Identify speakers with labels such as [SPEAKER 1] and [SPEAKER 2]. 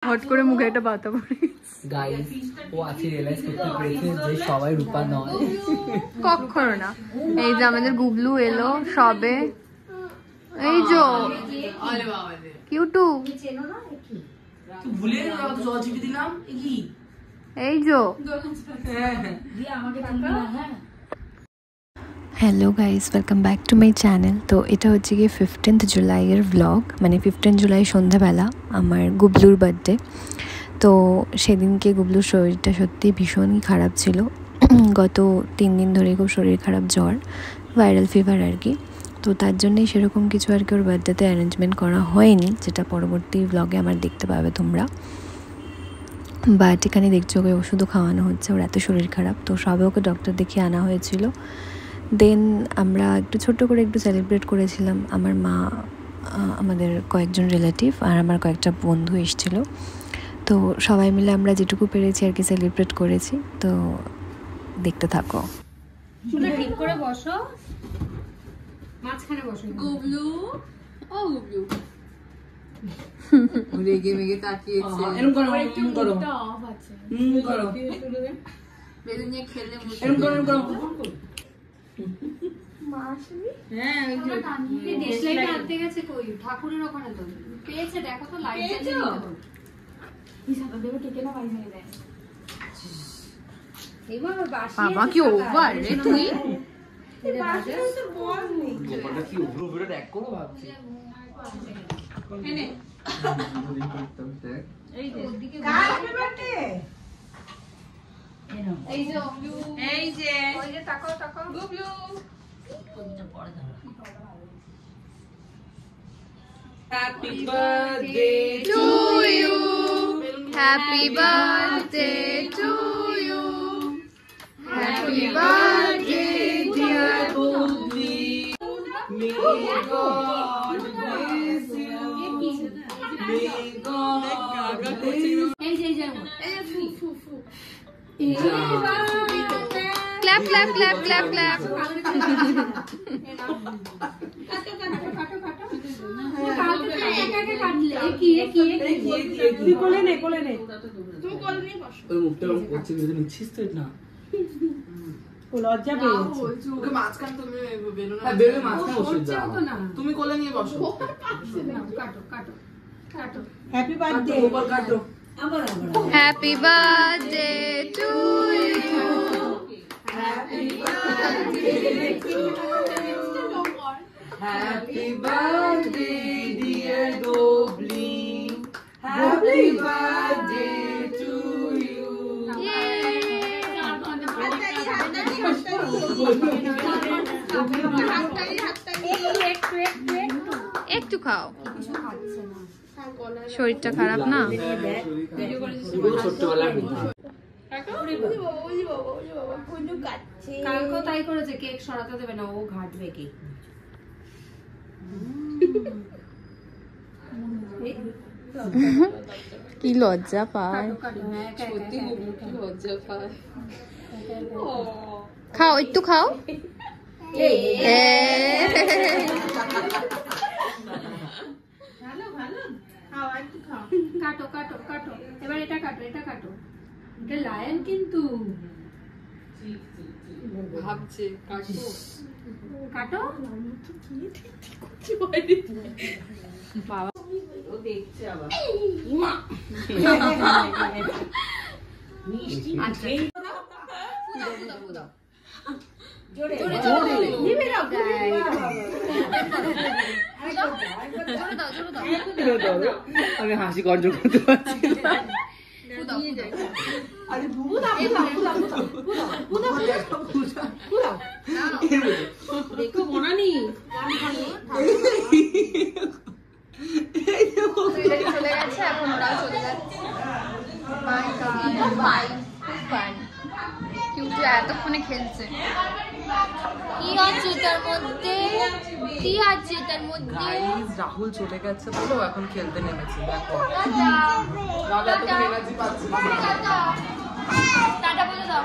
[SPEAKER 1] Hot করে মুখে একটা বাতা পড়ে
[SPEAKER 2] গাইস ও আছে রিয়েলাইজ করতে পেরেছে যে সবাই রূপা নয়,
[SPEAKER 1] কখনো না। এই যে আমাদের গুবলু এলো সবে, এই যে কিউটু,
[SPEAKER 2] ভুলে জল ছিটে দিলাম কি
[SPEAKER 1] এই যে। Hello guys, welcome back to my channel. তো এটা হচ্ছে গিয়ে 15th জুলাইয়ের ব্লগ, মানে 15 জুলাই সন্ধ্যাবেলা আমার গুবলুর বার্থডে। তো সেদিনকে গুবলুর শরীরটা সত্যি ভীষণই খারাপ ছিল। গত 3 দিন ধরে খুব শরীর খারাপ, জ্বর, ভাইরাল ফিভার আর কি। তো তার জন্যই সেরকম কিছু আর কি ওর বার্থডেতে অ্যারেঞ্জমেন্ট করা হয়নি, যেটা পরবর্তী ব্লগে আমার দেখতে পাবে তোমরা। বাট এখানে দেখছো ওকে ওষুধও খাওয়ানো হচ্ছে, ওর এত শরীর খারাপ। তো সবে ওকে ডক্টর দেখিয়ে আনা হয়েছিল। দেন আমরা একটু ছোট্ট করে একটু সেলিব্রেট করেছিলাম। আমার মা, আমাদের কয়েকজন রিলেটিভ আর আমার কয়েকটা বন্ধু এসেছিল। তো সবাই মিলে আমরা যেটুকু পেরেছি আর কি সেলিব্রেট করেছি। তো দেখতে থাকো।
[SPEAKER 3] ঠিক করে বসো, মাঝখানে বসো। গুবলু, ও গুবলু
[SPEAKER 1] রেগে মেগে তাকিয়েছে।
[SPEAKER 2] এরকম করো, এরকম করো,
[SPEAKER 3] অফ আছে,
[SPEAKER 2] করো,
[SPEAKER 3] বেলুন নিয়ে খেলে
[SPEAKER 2] এরকম করো, এরকম করো।
[SPEAKER 3] হ্যাঁ, ওই যে দেশলাইটা আনতে গেছে কই? ঠাকুরের ওখানে তো পেয়েছে, দেখো তো লাইট জ্বালিয়ে দিতে হবে। এই সাদা দেবে কেটে না বাইরে দেয়। এইভাবে বাসি
[SPEAKER 1] বাবা কি ওভার রে তুই।
[SPEAKER 3] বাসি তো বল নেই।
[SPEAKER 2] গোপালটা কি উভরে উভরে ট্যাগ করো ভাবছি।
[SPEAKER 3] এনে এই যে ওদিকে হ্যাপি বার্থডে। এই যে এই যে ওই যে তাকাও তাকাও গুবলু কোনটা পড়ে দাও।
[SPEAKER 2] Happy birthday
[SPEAKER 1] to you, happy birthday to you, happy birthday dear Gubli,
[SPEAKER 2] may God bless you, may God bless you.
[SPEAKER 3] এই যে এই যে ফু ফু ফু
[SPEAKER 1] clap clap clap clap clap.
[SPEAKER 2] ওই মুখটা ওরকম করছে, ভেবে নিচ্ছিস তো না?
[SPEAKER 4] লজ্জা পেয়েছে।
[SPEAKER 5] ওকে মাঝখান তুমি বেলুন,
[SPEAKER 2] হ্যাঁ, বেলুন মাঝখানে বসে দাও।
[SPEAKER 5] তুমি কোলে নিয়ে বসো।
[SPEAKER 3] কাটো কাটো কাটো।
[SPEAKER 4] Happy birthday.
[SPEAKER 2] গোপাল কাটো।
[SPEAKER 1] Happy birthday to you,
[SPEAKER 2] happy birthday dear Gobli, happy birthday to you.
[SPEAKER 1] একটু খাও, শরীরটা খারাপ না।
[SPEAKER 2] ছোট্টবেলার
[SPEAKER 3] কালকেও তাই করেছে, কেক সরাতে দেবে না, ও ঘাটবে কেক।
[SPEAKER 1] কি লজ্জা পায়,
[SPEAKER 3] সত্যি
[SPEAKER 1] লজ্জা পায়। খাও, একটু খাও।
[SPEAKER 3] ভালো ভালো, খাও একটু খাও। কাটো কাটো কাটো, এবার এটা কাটো, এটা কাটো। এটা লায়ন কিন্তু
[SPEAKER 1] ভাবছে কাটবো।
[SPEAKER 3] কাটো।
[SPEAKER 1] বাবা
[SPEAKER 2] ও দেখছে আবার। মিষ্টি আছে।
[SPEAKER 3] জোরে জোরে নিবে দাও গাইস।
[SPEAKER 2] আমি হাসি কন্ট্রোল করতে পারছি না।
[SPEAKER 4] আরে বুদা বুদা বুদা বুদা বুদা
[SPEAKER 3] দেখো বনানি
[SPEAKER 1] চলে গেছে, এখন ওরাও চলে যাচ্ছে। কিউটু এতক্ষণে খেলছে। কি আছে এটার মধ্যে, কি আছে এটার মধ্যে?
[SPEAKER 5] গাইস রাহুল চলে গেছে বলো, এখন খেলতে নেমেছে। দেখো
[SPEAKER 1] টাটা, টাটা বলে দাও।